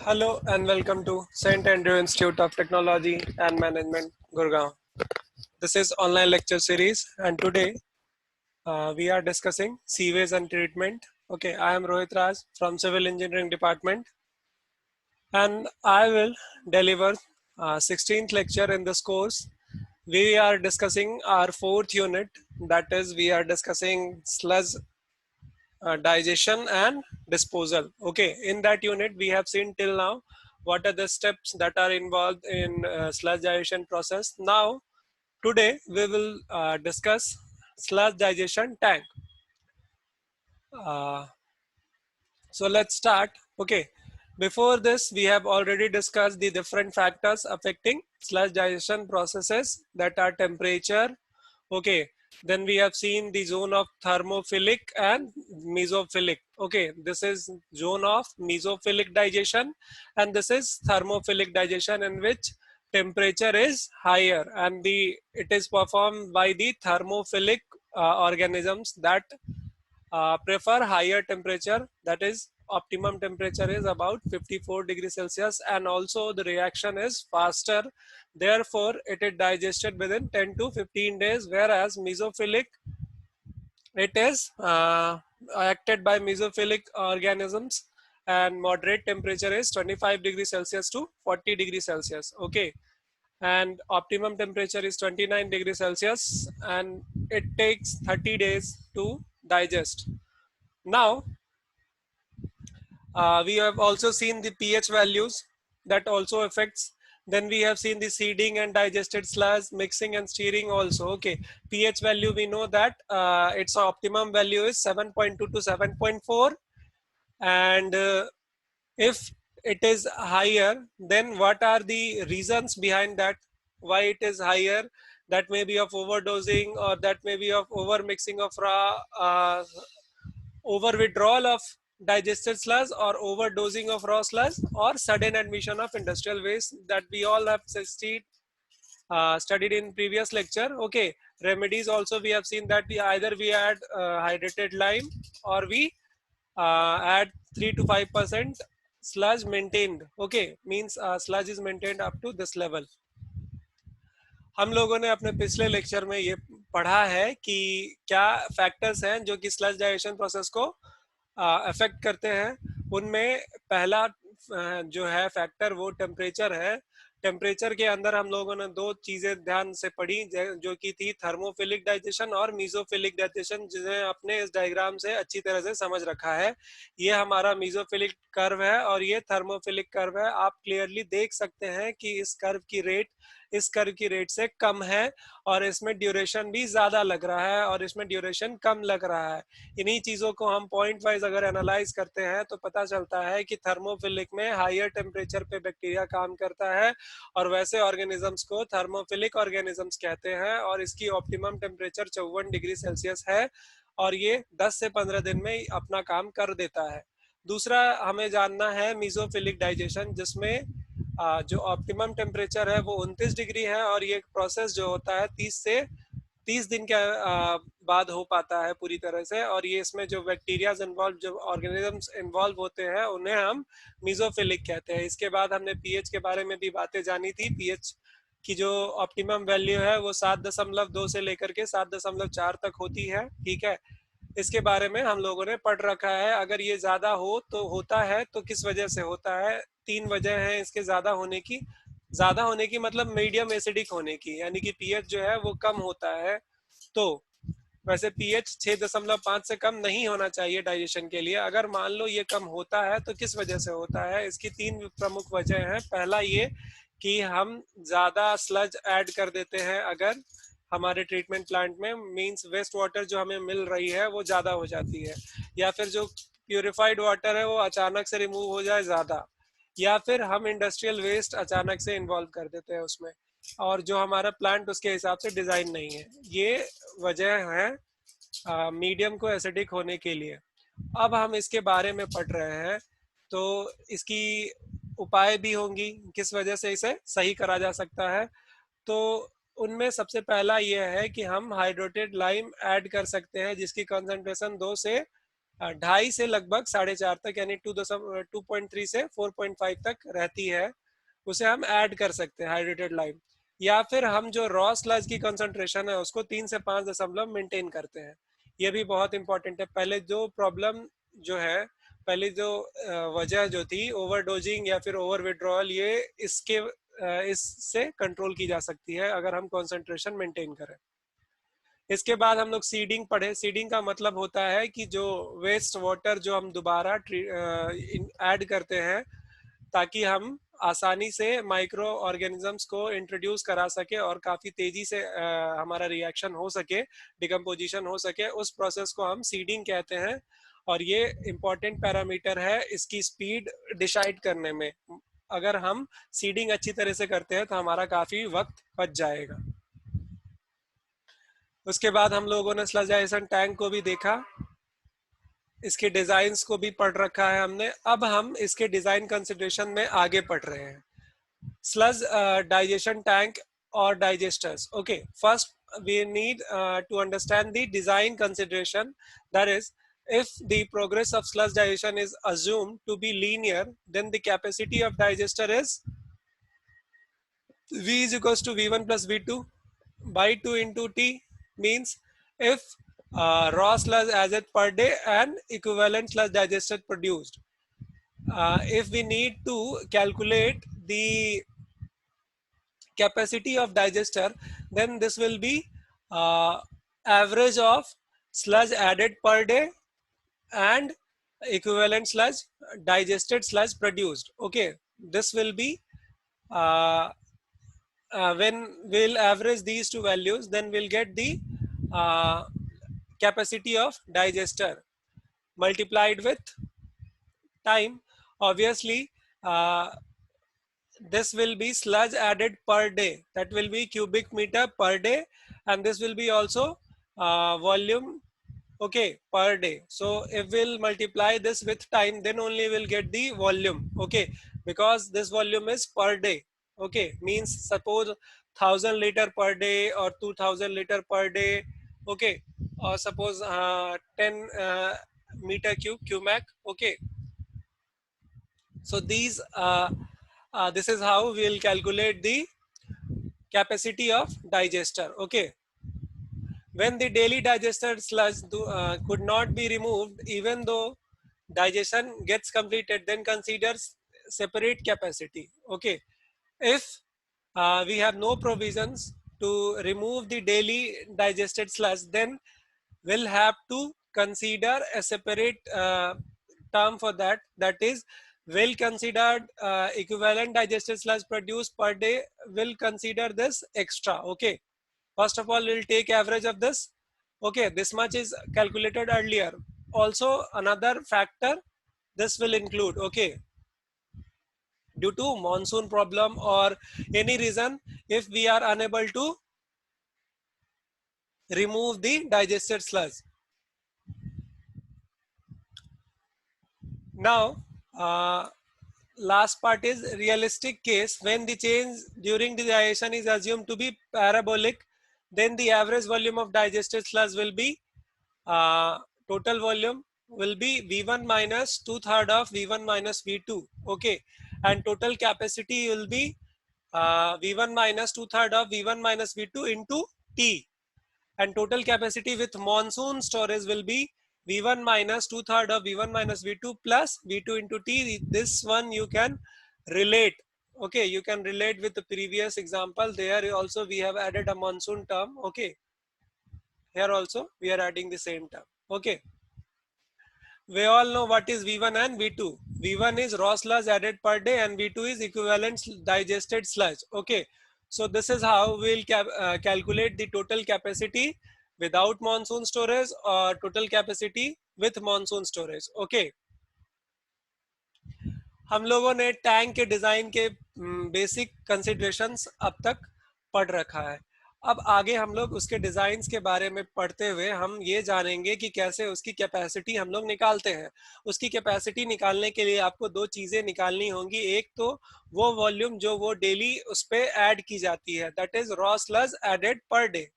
Hello and welcome to St. Andrew Institute of Technology and Management, Gurgaon. This is online lecture series and today we are discussing seaways and treatment. Okay, I am Rohit Raj from Civil Engineering Department and I will deliver 16th lecture in this course. We are discussing our fourth unit, that is we are discussing sludge digestion and disposal. Okay, in that unit we have seen till now what are the steps that are involved in sludge digestion process. Now today we will discuss sludge digestion tank. uh, so let's start. Okay, before this we have already discussed the different factors affecting sludge digestion processes, that are temperature. Okay, then we have seen the zone of thermophilic and mesophilic. Okay, this is zone of mesophilic digestion and this is thermophilic digestion, in which temperature is higher and it is performed by the thermophilic organisms that prefer higher temperature, that is optimum temperature is about 54 degrees Celsius, and also the reaction is faster, therefore it is digested within 10 to 15 days, whereas mesophilic, it is acted by mesophilic organisms and moderate temperature is 25 degrees Celsius to 40 degrees Celsius. Okay, and optimum temperature is 29 degrees Celsius and it takes 30 days to digest. Now we have also seen the pH values that also affects. Then we have seen the seeding and digested sludge, mixing and stirring also. Okay, pH value we know that its optimum value is 7.2 to 7.4, and if it is higher, then what are the reasons behind that? Why it is higher? That may be of overdosing, or that may be of over mixing of raw over withdrawal of digested sludge, or overdosing of raw sludge, or sudden admission of industrial waste, that we all have studied in previous lecture. Okay, remedies also we have seen that we add hydrated lime, or we add 3 to 5% sludge maintained. Okay, means sludge is maintained up to this level. हम लोगों ने अपने पिछले lecture में ये पढ़ा है कि क्या फैक्टर्स हैं जो कि स्लज डाइजेशन प्रोसेस को अफेक्ट करते हैं. उनमें पहला जो है फैक्टर वो टेम्परेचर है. टेम्परेचर के अंदर हम लोगों ने दो चीजें ध्यान से पढ़ी, जो कि थी थर्मोफिलिक डाइजेशन और मीजोफिलिक डाइजेशन, जिन्हें आपने इस डायग्राम से अच्छी तरह से समझ रखा है. ये हमारा मीजोफिलिक कर्व है और ये थर्मोफिलिक कर्व है. आप क्लियरली देख सकते हैं कि इस कर्व की रेट इस कर्व की रेट से कम है और इसमें ड्यूरेशन भी ज्यादा लग रहा है और इसमें ड्यूरेशन कम लग रहा है. इन्हीं चीजों को हम पॉइंट वाइज अगर एनालाइज करते हैं तो पता चलता है कि थर्मोफिलिक में हायर टेम्परेचर पे बैक्टीरिया काम करता है और वैसे ऑर्गेनिजम्स को थर्मोफिलिक ऑर्गेनिजम्स कहते हैं, और इसकी ऑप्टिमम टेम्परेचर 54 डिग्री सेल्सियस है और ये 10 से 15 दिन में अपना काम कर देता है. दूसरा हमें जानना है मीजोफिलिक डाइजेशन, जिसमें जो ऑप्टिमम टेम्परेचर है वो 29 डिग्री है और ये प्रोसेस जो होता है 30 दिन के बाद हो पाता है पूरी तरह से, और ये इसमें जो बैक्टीरियाज इन्वॉल्व, जो ऑर्गेनिजम्स इन्वॉल्व होते हैं उन्हें हम मीजोफिलिक कहते हैं. इसके बाद हमने पीएच के बारे में भी बातें जानी थी. पीएच की जो ऑप्टिमम वैल्यू है वो 7.2 से लेकर के 7.4 तक होती है. ठीक है, इसके बारे में हम लोगों ने पढ़ रखा है. अगर ये ज्यादा हो तो होता है तो किस वजह से होता है? 3 वजह है इसके ज्यादा होने की. ज्यादा होने की मतलब मीडियम एसिडिक होने की, यानी कि पीएच जो है वो कम होता है. तो वैसे पीएच 6.5 से कम नहीं होना चाहिए डाइजेशन के लिए. अगर मान लो ये कम होता है तो किस वजह से होता है? इसकी 3 प्रमुख वजह हैं. पहला ये कि हम ज्यादा स्लज ऐड कर देते हैं अगर हमारे ट्रीटमेंट प्लांट में, मींस वेस्ट वाटर जो हमें मिल रही है वो ज़्यादा हो जाती है, या फिर जो प्यूरिफाइड वाटर है वो अचानक से रिमूव हो जाए ज़्यादा, या फिर हम इंडस्ट्रियल वेस्ट अचानक से इन्वॉल्व कर देते हैं उसमें और जो हमारा प्लांट उसके हिसाब से डिज़ाइन नहीं है. ये वजह है मीडियम को एसिडिक होने के लिए. अब हम इसके बारे में पढ़ रहे हैं तो इसकी उपाय भी होंगी किस वजह से इसे सही करा जा सकता है. तो उनमें सबसे पहला यह है कि हम हाइड्रेटेड लाइम ऐड कर सकते हैं जिसकी कंसंट्रेशन 2 से 2.5 से लगभग 4.5 तक, यानी 2.3 से 4.5 तक रहती है, उसे हम ऐड कर सकते हैं हाइड्रेटेड लाइम। या फिर हम जो रॉ स्लज की कंसंट्रेशन है उसको 3 से 5 दशमलव मेंटेन करते हैं। ये भी बहुत इंपॉर्टेंट है। पहले जो प्रॉब्लम जो है, पहली जो वजह जो थी ओवरडोजिंग या फिर ओवर विड्रॉल, ये इससे कंट्रोल की जा सकती है अगर हम कंसंट्रेशन मेंटेन करें। इसके बाद हम लोग सीडिंग पढ़े। सीडिंग का मतलब होता है कि जो वेस्ट वाटर जो हम दोबारा ऐड करते हैं ताकि हम आसानी से माइक्रो ऑर्गेनिजम्स को इंट्रोड्यूस करा सके और काफी तेजी से हमारा रिएक्शन हो सके, डिकम्पोजिशन हो सके, उस प्रोसेस को हम सीडिंग कहते हैं। और ये इंपॉर्टेंट पैरामीटर है इसकी स्पीड डिसाइड करने में। अगर हम सीडिंग अच्छी तरह से करते हैं तो हमारा काफी वक्त बच जाएगा। उसके बाद हम लोगों ने स्लजाइजेशन टैंक को भी देखा, इसके डिजाइन्स को भी पढ़ रखा है हमने। अब हम इसके डिजाइन कंसिडरेशन में आगे पढ़ रहे हैं। sludge digestion tank or digesters. Okay, first we need to understand the design consideration. That is, if the progress of sludge digestion is assumed to be linear, then the capacity of digester is V is equals to V1 plus V2 by 2 into T. Means if raw sludge acid per day and equivalent sludge digester produced. If we need to calculate the capacity of digester, then this will be average of sludge added per day and equivalent sludge digested sludge produced. Okay, this will be when we'll average these two values, then we'll get the uh, capacity of digester multiplied with time. Obviously, this will be sludge added per day, that will be cubic meter per day, and this will be also volume, okay, per day. So if we'll multiply this with time, then only we'll get the volume, okay, because this volume is per day. Okay, means suppose 1,000 liter per day or 2,000 liter per day, okay, or suppose 10 meter cube cumac, okay. So this is how we will calculate the capacity of digester. Okay, when the daily digested sludge could not be removed, even though digestion gets completed, then considers separate capacity. Okay, if we have no provisions to remove the daily digested sludge, then we'll have to consider a separate term for that. That is, will considered equivalent digested sludge produced per day, will consider this extra. Okay, first of all we'll take average of this. Okay, this much is calculated earlier. Also another factor this will include. Okay, due to monsoon problem or any reason, if we are unable to remove the digested sludge. Now last part is realistic case. When the change during the digestion is assumed to be parabolic, then the average volume of digested sludge will be total volume will be V1 minus 2/3 of V1 minus V2. Okay, and total capacity will be V1 minus 2/3 of V1 minus V2 into T, and total capacity with monsoon storage will be V1 minus 2/3 of V1 minus V2 plus V2 into T. This one you can relate. Okay, you can relate with the previous example. There also we have added a monsoon term. Okay, here also we are adding the same term. Okay, we all know what is V1 and V2. V1 is raw sludge added per day and V2 is equivalent digested sludge. Okay, so this is how we'll calculate the total capacity without monsoon storage or total capacity with monsoon storage. Okay, हम लोगों ने tank के design के basic considerations अब तक पढ़ रखा है। अब आगे हम लोग उसके डिजाइन्स के बारे में पढ़ते हुए हम ये जानेंगे कि कैसे उसकी कैपेसिटी हम लोग निकालते हैं। उसकी कैपेसिटी निकालने के लिए आपको दो चीजें निकालनी होंगी। एक तो वो वॉल्यूम जो वो डेली उस पर ऐड की जाती है, that is raw sludge added per day.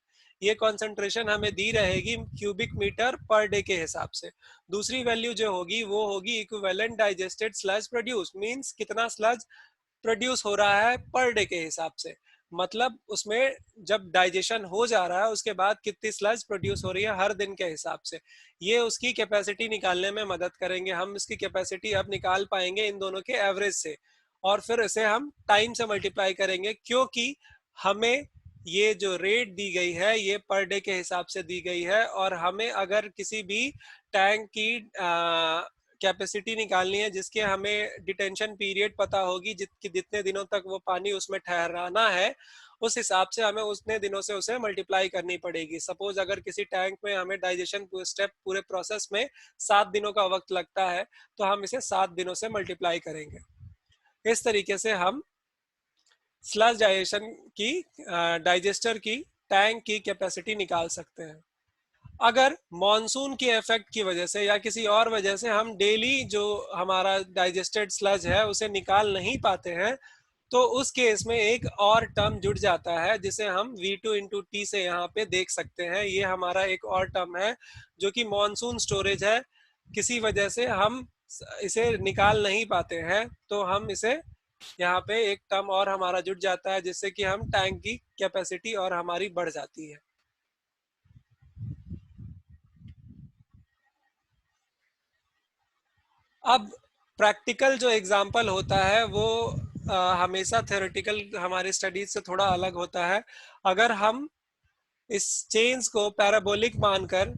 ये कॉन्सेंट्रेशन हमें दी रहेगी क्यूबिक मीटर पर डे के हिसाब से। दूसरी वैल्यू जो होगी वो होगी equivalent digested sludge produce, means कितना स्लज प्रोड्यूस हो रहा है पर डे के हिसाब से, मतलब उसमें जब डाइजेशन हो जा रहा है उसके बाद कितनी स्लज प्रोड्यूस हो रही है हर दिन के हिसाब से। ये उसकी कैपेसिटी निकालने में मदद करेंगे। हम इसकी कैपेसिटी अब निकाल पाएंगे इन दोनों के एवरेज से, और फिर इसे हम टाइम से मल्टीप्लाई करेंगे, क्योंकि हमें ये जो रेट दी गई है ये पर डे के हिसाब से दी गई है, और हमें अगर किसी भी टैंक की कैपेसिटी निकालनी है जिसके हमें डिटेंशन पीरियड पता होगी, जितने दिनों तक वो पानी उसमें ठहराना है, उस हिसाब से हमें उतने दिनों से उसे मल्टीप्लाई करनी पड़ेगी। सपोज अगर किसी टैंक में हमें डाइजेशन स्टेप पूरे प्रोसेस में 7 दिनों का वक्त लगता है, तो हम इसे 7 दिनों से मल्टीप्लाई करेंगे। इस तरीके से हम स्लज डाइजेशन की डाइजेस्टर की टैंक की कैपेसिटी निकाल सकते हैं। अगर मॉनसून के इफेक्ट की वजह से या किसी और वजह से हम डेली जो हमारा डाइजेस्टेड स्लज है उसे निकाल नहीं पाते हैं, तो उस केस में एक और टर्म जुड़ जाता है जिसे हम V2 इंटू टी से यहाँ पे देख सकते हैं। ये हमारा एक और टर्म है जो कि मॉनसून स्टोरेज है। किसी वजह से हम इसे निकाल नहीं पाते हैं, तो हम इसे यहाँ पे एक टर्म और हमारा जुड़ जाता है जिससे कि हम टैंक की कैपेसिटी और हमारी बढ़ जाती है। अब प्रैक्टिकल जो एग्जाम्पल होता है वो हमेशा थ्योरेटिकल हमारी स्टडीज से थोड़ा अलग होता है। अगर हम इस चेंज को पैराबोलिक मानकर,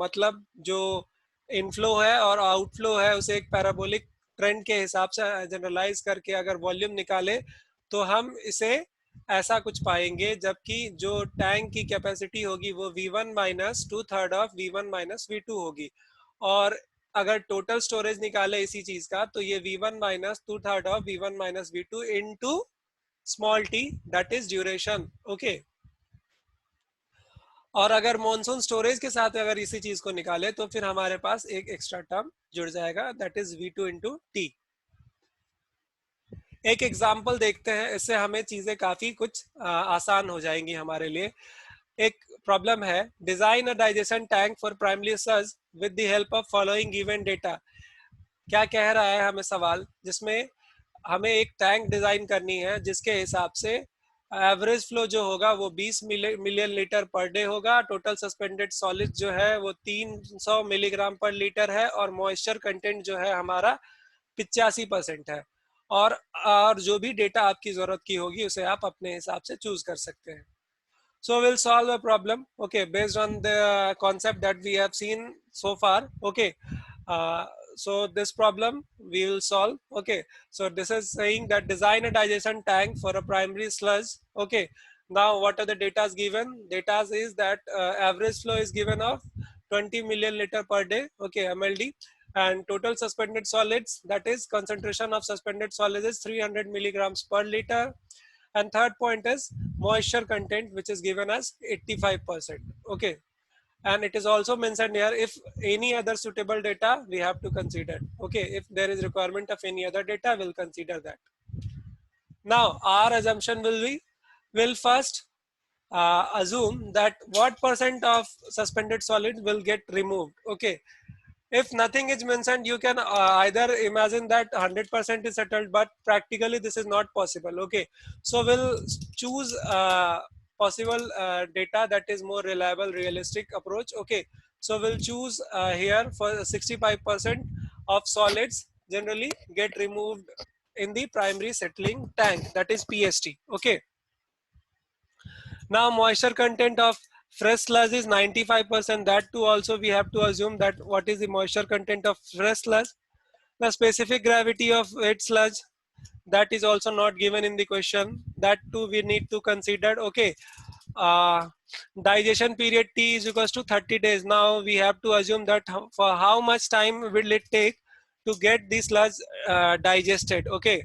मतलब जो इनफ्लो है और आउटफ्लो है उसे एक पैराबोलिक ट्रेंड के हिसाब से जनरलाइज करके अगर वॉल्यूम निकाले, तो हम इसे ऐसा कुछ पाएंगे, जबकि जो टैंक की कैपेसिटी होगी वो V1 minus 2/3 of V1 minus V2 होगी। और अगर टोटल स्टोरेज निकाले इसी चीज का, तो ये V1 minus 2/3 of V1 minus V2 into small t, that is duration. Okay, और अगर मॉनसून स्टोरेज के साथ अगर इसी चीज को निकाले तो फिर हमारे पास एक एक्स्ट्रा टर्म जुड़ जाएगा, that is V2 into T. एक एग्जाम्पल देखते हैं, इससे हमें चीजें काफी कुछ आसान हो जाएंगी हमारे लिए। एक प्रॉब्लम है, design a digestion tank for primary surge with the help of following given data. क्या कह रहा है हमें सवाल, जिसमें हमें एक टैंक डिजाइन करनी है जिसके हिसाब से एवरेज फ्लो जो होगा वो 20 मिलियन लीटर पर डे होगा, टोटल सस्पेंडेड सॉलिड जो है वो 300 मिलीग्राम पर लीटर है, और मॉइस्चर कंटेंट जो है हमारा 85% है। और जो भी डेटा आपकी जरूरत की होगी उसे आप अपने हिसाब से चूज कर सकते हैं। So we'll solve a problem, okay, based on the concept that we have seen so far. Okay, uh, so this problem we will solve. Okay, so this is saying that design a digestion tank for a primary sludge. Okay, now what are the data given? Data is that average flow is given of 20 million liter per day, okay, MLD, and total suspended solids, that is concentration of suspended solids, is 300 milligrams per liter. And third point is moisture content, which is given as 85%. Okay, and it is also mentioned here, if any other suitable data we have to consider. Okay, if there is requirement of any other data, we'll consider that. Now our assumption will be, will first assume that what percent of suspended solid will get removed. Okay, if nothing is mentioned, you can either imagine that 100% is settled, but practically this is not possible. Okay, so we'll choose possible data that is more reliable, realistic approach. Okay, so we'll choose here for 65% of solids generally get removed in the primary settling tank, that is PST. Okay, now moisture content of fresh sludge is 95%. That too also we have to assume that what is the moisture content of fresh sludge. The specific gravity of wet sludge, that is also not given in the question. That too we need to consider. Okay, uh, digestion period T is equals to 30 days. Now we have to assume that for how much time will it take to get this sludge digested. Okay,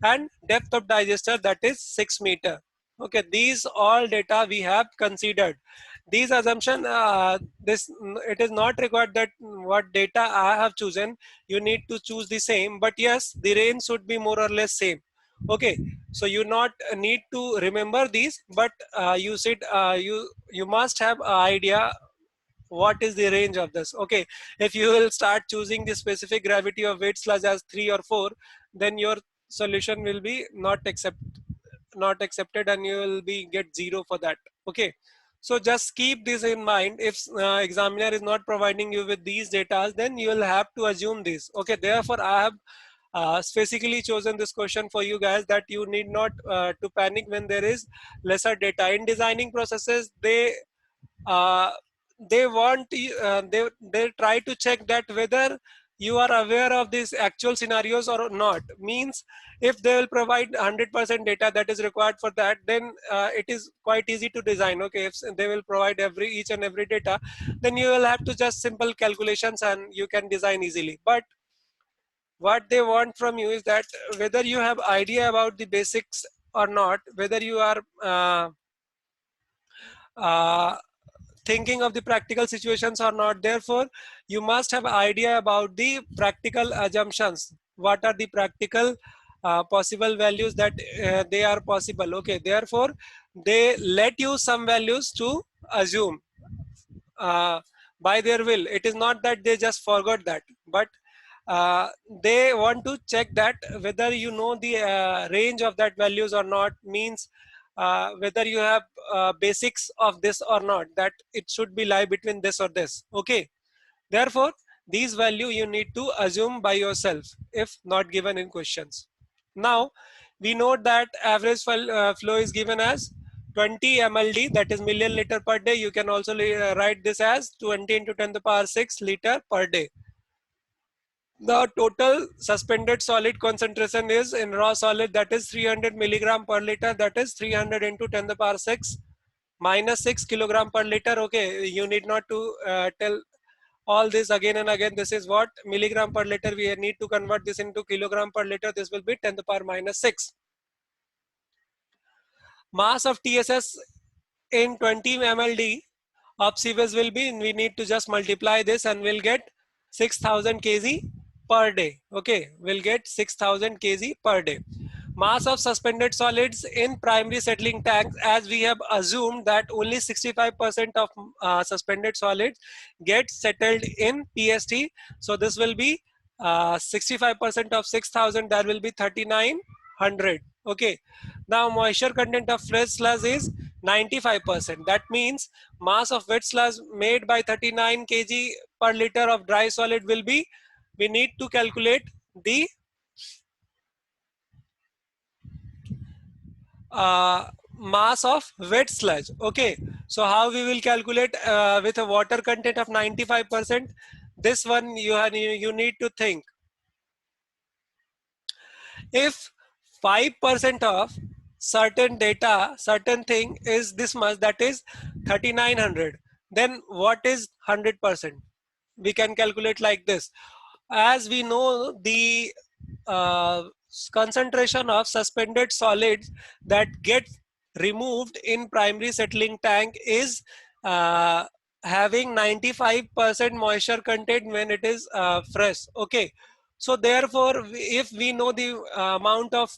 and depth of digester, that is 6 meter. Okay, these all data we have considered. These assumption, this, it is not required that what data I have chosen you need to choose the same, but yes, the range should be more or less same. Okay, so you not need to remember these, but you must have an idea what is the range of this. Okay, if you will start choosing the specific gravity of weight sludge as 3 or 4, then your solution will be not accepted, and you will be get 0 for that. Okay, so just keep this in mind. If examiner is not providing you with these data, then you will have to assume this. Okay, therefore I have specifically chosen this question for you guys, that you need not to panic when there is lesser data. In designing processes, uh, they want they try to check that whether you are aware of these actual scenarios or not. Means if they will provide 100% data that is required for that, then it is quite easy to design. Okay, if they will provide each and every data, then you will have to just simple calculations and you can design easily. But what they want from you is that whether you have idea about the basics or not, whether you are uh, thinking of the practical situations or not. Therefore you must have idea about the practical assumptions, what are the practical possible values that they are possible. Okay, therefore they let you some values to assume uh, by their will. It is not that they just forgot that, but uh, they want to check that whether you know the range of that values or not. Means whether you have basics of this or not, that it should be lie between this or this. Okay, therefore these value you need to assume by yourself if not given in questions. Now we note that average flow is given as 20 mld, that is million liter per day. You can also write this as 20 into 10 to the power 6 liter per day. The total suspended solid concentration is in raw solid, that is 300 milligram per liter, that is 300 into 10 to the power 6 minus 6 kilogram per liter. Okay, you need not to tell all this again and again. This is what milligram per liter. We need to convert this into kilogram per liter. This will be 10 to the power minus 6. Mass of TSS in 20 mld of sewage will be, we need to just multiply this and we'll get 6000 kg per day. Okay, we'll get 6000 kg per day. Mass of suspended solids in primary settling tanks, as we have assumed that only 65% of suspended solids get settled in PST. So this will be 65% of 6000, that will be 3900. Okay, now moisture content of fresh sludge is 95%. That means mass of wet sludge made by 39 kg per liter of dry solid will be, we need to calculate the mass of wet sludge. Okay, so how we will calculate with a water content of 95%? This one you need to think. If 5% of certain data, certain thing is this much, that is 3900, then what is 100%? We can calculate like this. As we know, the uh, concentration of suspended solids that get removed in primary settling tank is uh, having 95% moisture content when it is fresh. Okay, so therefore if we know the amount of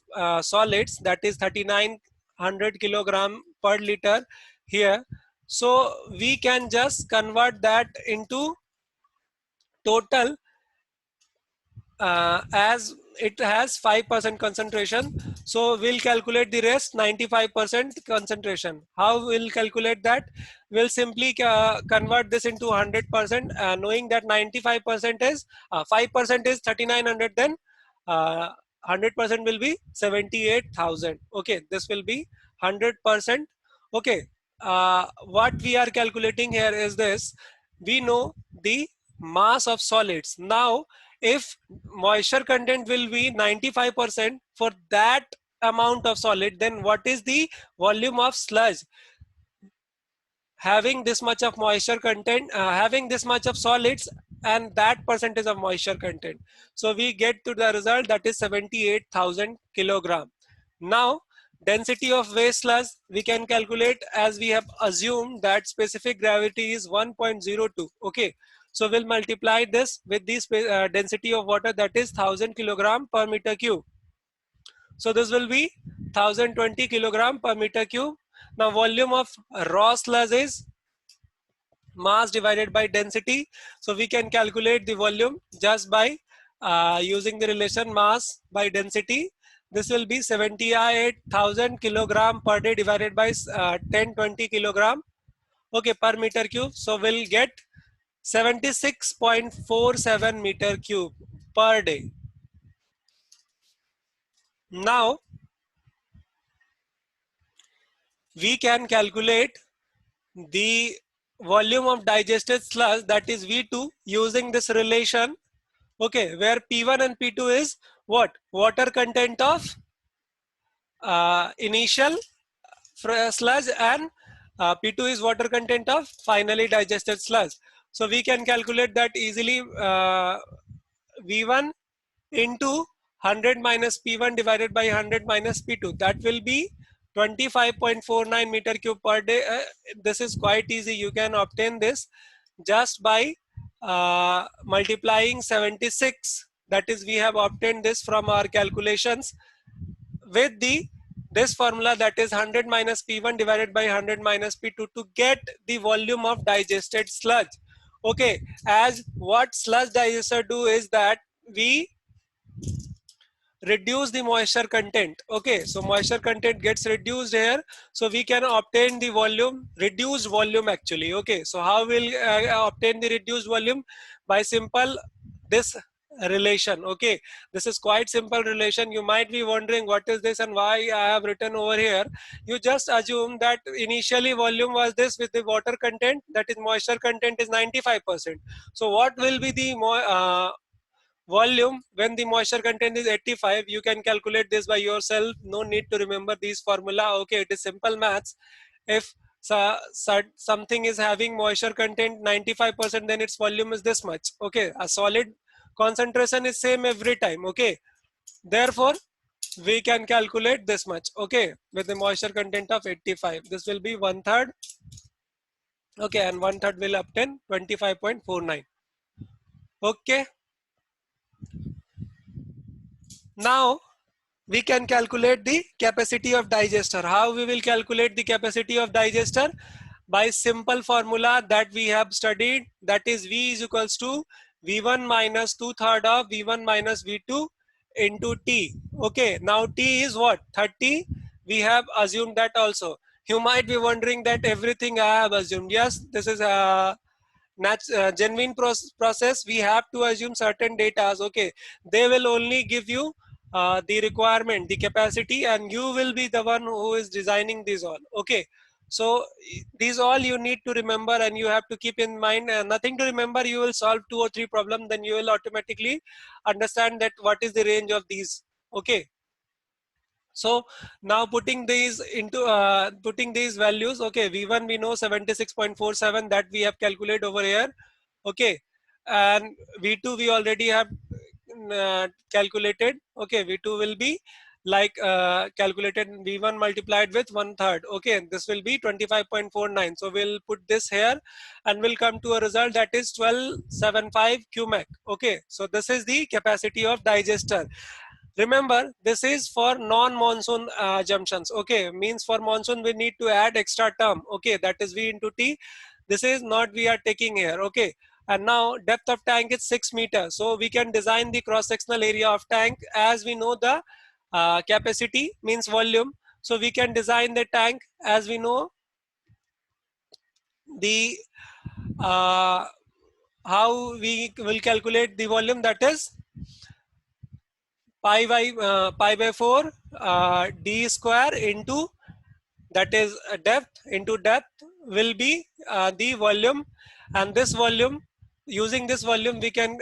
solids, that is 3900 kilogram per liter here, so we can just convert that into total, as it has 5% concentration. So we'll calculate the rest 95% concentration. How we'll calculate that? We'll simply convert this into 100%, knowing that 95% is 5% is 3900, then 100% will be 78,000. Okay, this will be 100%. Okay, what we are calculating here is this: we know the mass of solids. Now if moisture content will be 95% for that amount of solid, then what is the volume of sludge having this much of moisture content, having this much of solids and that percentage of moisture content? So we get to the result, that is 78,000 kilogram. Now density of waste sludge we can calculate, as we have assumed that specific gravity is 1.02. Okay, so we'll multiply this with this density of water, that is 1000 kilogram per meter cube. So this will be 1020 kilogram per meter cube. Now volume of raw sludge is mass divided by density. So we can calculate the volume just by using the relation mass by density. This will be 78,000 kilogram per day divided by 1020 kilogram, okay, per meter cube. So we'll get 76.47 meter cube per day. Now we can calculate the volume of digested sludge, that is V2, using this relation, okay, where P1 and P2 is what? Water content of initial sludge, and P2 is water content of finally digested sludge. So we can calculate that easily. V1 into 100 minus P1 divided by 100 minus P2, that will be 25.49 meter cube per day. This is quite easy. You can obtain this just by multiplying 76. That is, we have obtained this from our calculations with the this formula, that is 100 minus P1 divided by 100 minus P2, to get the volume of digested sludge. Okay, as what sludge digester do is that we reduce the moisture content. Okay, so moisture content gets reduced here, so we can obtain the volume, reduced volume actually. Okay, so how will obtain the reduced volume? By simple this relation. Okay, this is quite simple relation. You might be wondering what is this and why I have written over here. You just assume that initially volume was this with the water content, that is moisture content is 95%. So what will be the volume when the moisture content is 85? You can calculate this by yourself, no need to remember these formula. Okay, it is simple maths. If something is having moisture content 95%, then its volume is this much. Okay, a solid concentration is same every time. Okay, therefore we can calculate this much. Okay, with the moisture content of 85, this will be 1/3. Okay, and 1/3 will obtain 25.49. Okay, now we can calculate the capacity of digester. How we will calculate the capacity of digester? By simple formula that we have studied, that is V is equals to V1 minus 2/3 of V1 minus V2 into T. Okay, now T is what? 30. We have assumed that also. You might be wondering that everything I have assumed. Yes, this is a genuine process. We have to assume certain data. Okay, they will only give you the requirement, the capacity, and you will be the one who is designing these all. Okay, so these all you need to remember and you have to keep in mind. Nothing to remember, you will solve 2 or 3 problems, then you will automatically understand that what is the range of these. Okay, so now putting these into putting these values. Okay, V1 we know 76.47, that we have calculated over here. Okay, and V2 we already have calculated. Okay, V2 will be like calculated V1 multiplied with 1/3. Okay, this will be 25.49. So we'll put this here and we'll come to a result that is 1275 cumac. Okay, so this is the capacity of digester. Remember, this is for non-monsoon junctions. Okay, means for monsoon we need to add extra term. Okay, that is V into T. This is not we are taking here. Okay, and now depth of tank is 6 meters. So we can design the cross-sectional area of tank as we know the capacity means volume. So we can design the tank as we know the how we will calculate the volume, that is pi by 4 d square into, that is depth into depth will be the volume, and this volume, using this volume we can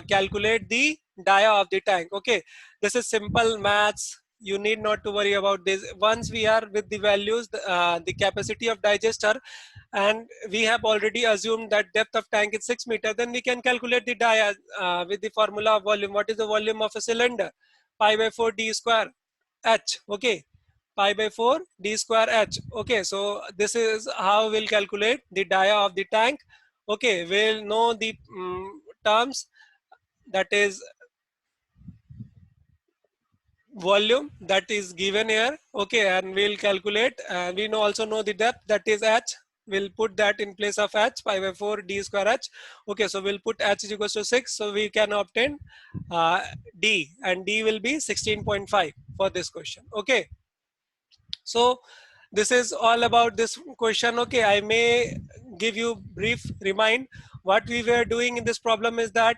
calculate the dia of the tank. Okay, this is simple maths, you need not to worry about this. Once we are with the values, the capacity of digester, and we have already assumed that depth of tank is 6 meters, then we can calculate the dia with the formula of volume. What is the volume of a cylinder? Pi by 4 d square h. Okay, pi by 4 d square h. Okay, so this is how we'll calculate the dia of the tank. Okay, we'll know the terms, that is volume that is given here. Okay, and we'll calculate, we know also know the depth, that is h. We'll put that in place of h, pi by 4 d square h. Okay, so we'll put h is equals to 6, so we can obtain d, and d will be 16.5 for this question. Okay, so this is all about this question. Okay, I may give you brief remind. What we were doing in this problem is that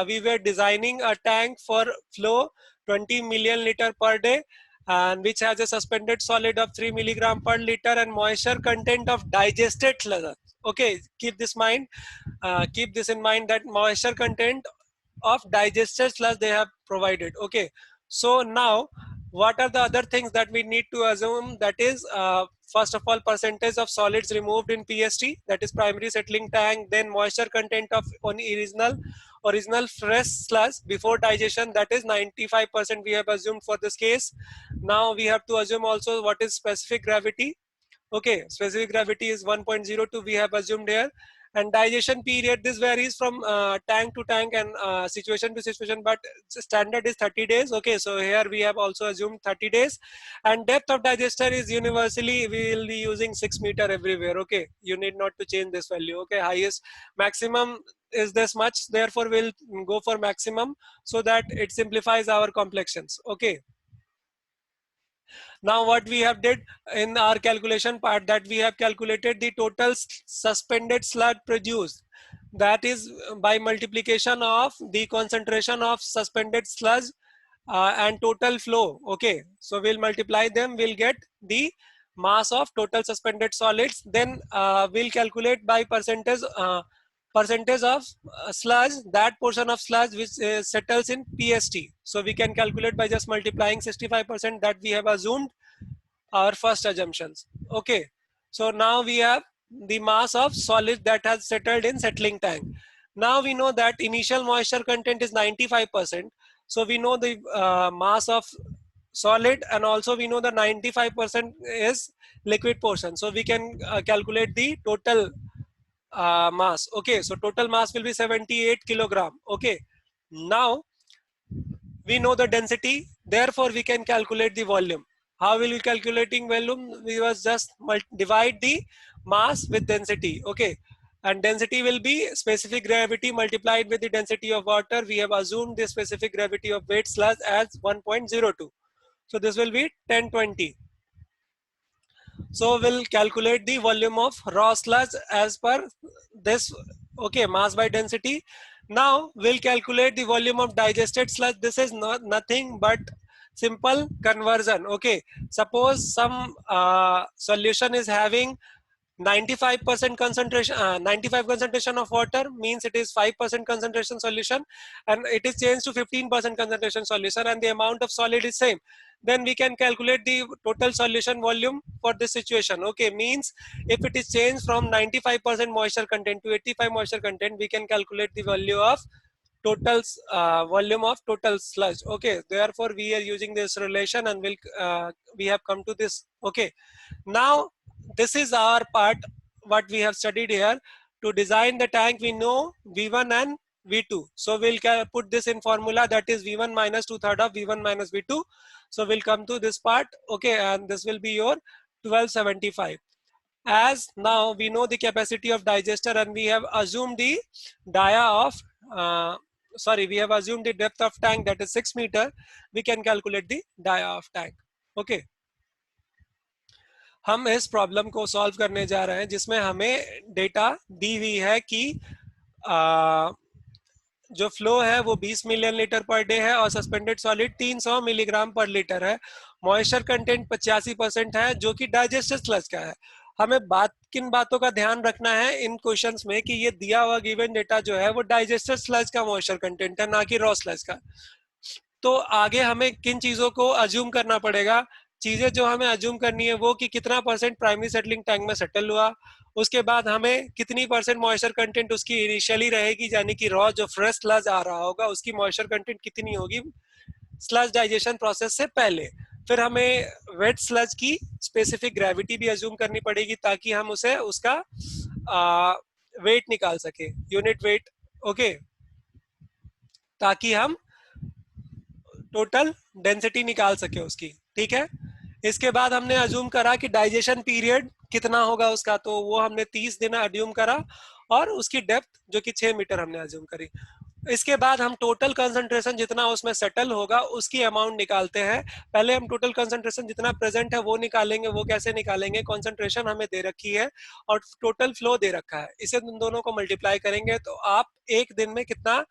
we were designing a tank for flow 20 million liter per day, and which has a suspended solid of 3 milligram per liter and moisture content of digested sludge. Okay, keep this in mind, that moisture content of digested sludge they have provided. Okay, so now what are the other things that we need to assume? That is, first of all, percentage of solids removed in PST, that is primary settling tank. Then moisture content of original fresh sludge before digestion, that is 95% we have assumed for this case. Now we have to assume also what is specific gravity. Okay, specific gravity is 1.02 we have assumed here. And digestion period, this varies from tank to tank and situation to situation, but standard is 30 days. Okay, so here we have also assumed 30 days. And depth of digester is universally, we will be using 6 meter everywhere. Okay, you need not to change this value. Okay, highest maximum is this much, therefore we'll go for maximum so that it simplifies our complexions. Okay, now what we have did in our calculation part, that we have calculated the total suspended sludge produced, that is by multiplication of the concentration of suspended sludge and total flow. Okay, so we'll multiply them, we'll get the mass of total suspended solids. Then we'll calculate by percentage of sludge, that portion of sludge which settles in PST. So we can calculate by just multiplying 65% that we have assumed, our first assumptions. Okay, so now we have the mass of solid that has settled in settling tank. Now we know that initial moisture content is 95%. So we know the mass of solid, and also we know the 95% is liquid portion. So we can calculate the total mass. Okay, so total mass will be 78 kilogram. Okay, now we know the density, therefore we can calculate the volume. How will we calculating volume? We was just divide the mass with density. Okay, and density will be specific gravity multiplied with the density of water. We have assumed the specific gravity of wet sludge as 1.02, so this will be 1020. So we'll calculate the volume of raw sludge as per this. Okay, mass by density. Now we'll calculate the volume of digested sludge. This is not nothing but simple conversion. Okay, suppose some solution is having 95% concentration, 95 concentration of water, means it is 5% concentration solution, and it is changed to 15% concentration solution, and the amount of solid is same. Then we can calculate the total solution volume for this situation. Okay, means if it is changed from 95% moisture content to 85 moisture content, we can calculate the value of total volume of total sludge. Okay, therefore we are using this relation, and we have come to this. Okay, now this is our part what we have studied here. To design the tank, we know V1 and V2. So we'll put this in formula, that is V1 minus 2/3 of V1 minus V2. So we'll come to this part. Okay, and this will be your 1275. As now we know the capacity of digester, and we have assumed the dia of we have assumed the depth of tank, that is 6 meter. We can calculate the dia of tank. Okay, हम इस problem को solve करने जा रहे हैं जिसमें हमें data दी हुई है कि जो फ्लो है वो 20 मिलियन लीटर पर डे है और सस्पेंडेड सॉलिड 300 मिलीग्राम पर लीटर है। मॉइस्चर कंटेंट 85% है जो कि डाइजेस्टेड स्लज का है। हमें किन बातों का ध्यान रखना है इन क्वेश्चंस में कि ये दिया हुआ गिवन डेटा जो है वो डाइजेस्टेड स्लज का मॉइस्चर कंटेंट है, ना कि रॉ स्लज का। तो आगे हमें किन चीजों को अज्यूम करना पड़ेगा? चीजें जो हमें अज्यूम करनी है वो कि कितना परसेंट प्राइमरी सेटलिंग टैंक में सेटल हुआ, उसके बाद हमें कितनी परसेंट मॉइस्चर कंटेंट उसकी इनिशियली रहेगी, यानी कि रॉ जो फ्रेश स्लज आ रहा होगा उसकी मॉइस्चर कंटेंट कितनी होगी स्लज डाइजेशन प्रोसेस से पहले। फिर हमें वेट स्लज की स्पेसिफिक ग्रेविटी भी अज्यूम करनी पड़ेगी ताकि हम उसे उसका वेट निकाल सके, यूनिट वेट। ओके, ताकि हम टोटल डेंसिटी निकाल सके उसकी, ठीक है। इसके बाद हमने अज्यूम करा कि डाइजेशन पीरियड कितना होगा उसका, तो वो हमने 30 दिन अज्यूम करा, और उसकी डेप्थ जो कि 6 मीटर हमने अज्यूम करी। इसके बाद हम टोटल कंसंट्रेशन जितना उसमें सेटल होगा उसकी अमाउंट निकालते हैं। पहले हम टोटल कंसंट्रेशन जितना प्रेजेंट है वो निकालेंगे। वो कैसे निकालेंगे, कंसंट्रेशन हमें दे रखी है और टोटल फ्लो दे रखा है, इसे उन दोनों को मल्टीप्लाई करेंगे तो आप एक दिन में कितना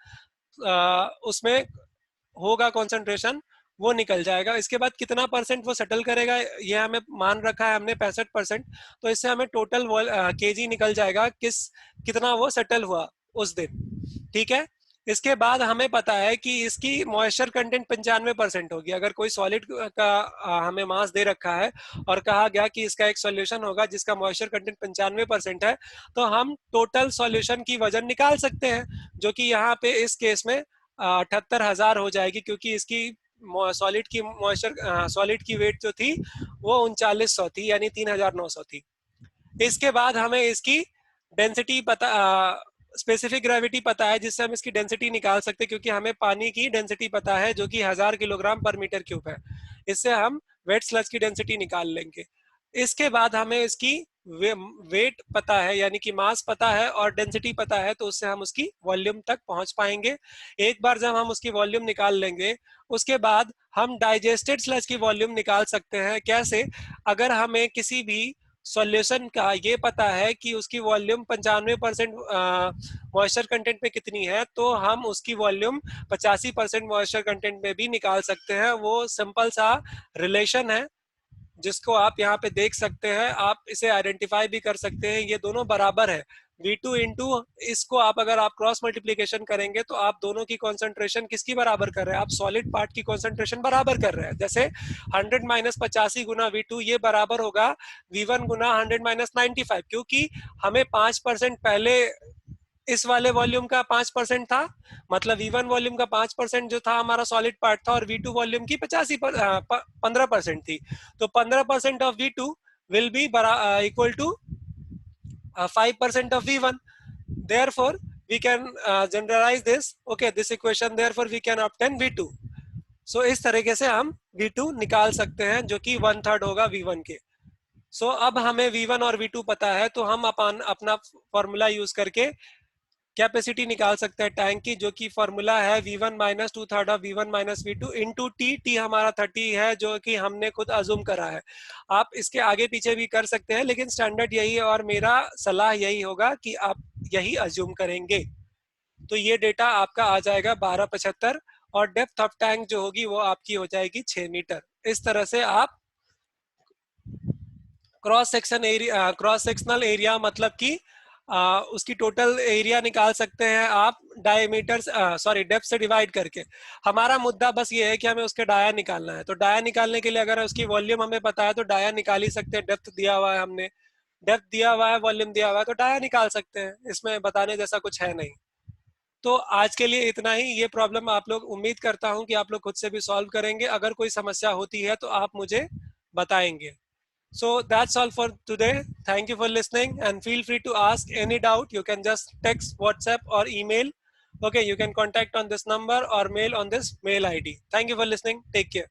उसमें होगा कंसंट्रेशन वो निकल जाएगा। इसके बाद कितना परसेंट वो सेटल करेगा ये हमें मान रखा है हमने 65%, तो इससे हमें टोटल केजी निकल जाएगा कितना वो सेटल हुआ उस दिन, ठीक है। इसके बाद हमें पता है कि इसकी मॉइस्चर कंटेंट 95% होगी। अगर कोई सॉलिड का हमें मास दे रखा है और कहा गया कि इसका एक सॉल्यूशन होगा जिसका मॉइस्चर कंटेंट 95% है, तो हम टोटल सॉल्यूशन की वजन निकाल सकते हैं, जो कि यहाँ पे इस केस में 78,000 हो जाएगी, क्योंकि इसकी सॉलिड की वेट जो थी वो 3900 थी, यानी 3900 थी। इसके बाद हमें इसकी डेंसिटी पता, स्पेसिफिक ग्रेविटी पता है, जिससे हम इसकी डेंसिटी निकाल सकते हैं, क्योंकि हमें पानी की डेंसिटी पता है जो कि 1000 किलोग्राम पर मीटर क्यूब है। इससे हम वेट स्लज की डेंसिटी निकाल लेंगे। इसके बाद हमें इसकी वेट पता है, यानी कि मास पता है और डेंसिटी पता है, तो उससे हम उसकी वॉल्यूम तक पहुंच पाएंगे। एक बार जब हम उसकी वॉल्यूम निकाल लेंगे, उसके बाद हम डाइजेस्टेड स्लज की वॉल्यूम निकाल सकते हैं। कैसे, अगर हमें किसी भी सॉल्यूशन का ये पता है कि उसकी वॉल्यूम 95% मॉइस्चर कंटेंट पे कितनी है, तो हम उसकी वॉल्यूम 85% मॉइस्चर कंटेंट में भी निकाल सकते हैं। वो सिंपल सा रिलेशन है जिसको आप यहाँ पे देख सकते हैं। आप इसे आइडेंटिफाई भी कर सकते हैं, ये दोनों बराबर है। V2 इंटू इसको आप अगर आप क्रॉस मल्टीप्लीकेशन करेंगे तो आप दोनों की कॉन्सेंट्रेशन किसकी बराबर कर रहे हैं, आप सॉलिड पार्ट की कॉन्सेंट्रेशन बराबर कर रहे हैं। जैसे 100 माइनस 85 गुना V2 ये बराबर होगा V1 गुना 100 माइनस 95, क्योंकि हमें 5% पहले इस वाले वॉल्यूम का 5% था, मतलब V1 वॉल्यूम का 5% जो था हमारा सॉलिड पार्ट था, और V2 वॉल्यूम की 15% थी। तो 15% of V2 will be equal to 5% of V1. Therefore, we can generalize this. Okay, this equation. Therefore, we can obtain V2. So इस तरीके से हम V2 निकाल सकते हैं, जो कि 1/3 होगा V1 के। अब हमें V1 और V2 पता है, तो हम अपना फॉर्मूला यूज करके कैपेसिटी निकाल सकते हैं टैंक की, जो कि फॉर्मूला है V1 minus 2/3 of V1 minus V2 into T हमारा 30 है, जो कि हमने खुद अजूम करा है। आप इसके आगे पीछे भी कर सकते हैं, लेकिन स्टैंडर्ड यही है और मेरा सलाह यही होगा कि आप यही अज्यूम करेंगे। तो ये डेटा आपका आ जाएगा 1275, और डेप्थ ऑफ टैंक जो होगी वो आपकी हो जाएगी 6 मीटर। इस तरह से आप क्रॉस सेक्शनल एरिया मतलब कि उसकी टोटल एरिया निकाल सकते हैं आप डायमीटर डेप्थ से डिवाइड करके। हमारा मुद्दा बस ये है कि हमें उसके डाया निकालना है। तो डाया निकालने के लिए अगर उसकी वॉल्यूम हमें पता है तो डाया निकाल ही सकते हैं। डेप्थ दिया हुआ है, हमने डेप्थ दिया हुआ है, वॉल्यूम दिया हुआ है, तो डाया निकाल सकते हैं। इसमें बताने जैसा कुछ है नहीं। तो आज के लिए इतना ही। ये प्रॉब्लम आप लोग, उम्मीद करता हूँ कि आप लोग खुद से भी सॉल्व करेंगे। अगर कोई समस्या होती है तो आप मुझे बताएंगे। So that's all for today. Thank you for listening, and feel free to ask any doubt. You can just text, WhatsApp, or email. Okay, you can contact on this number or mail on this mail ID. Thank you for listening. Take care.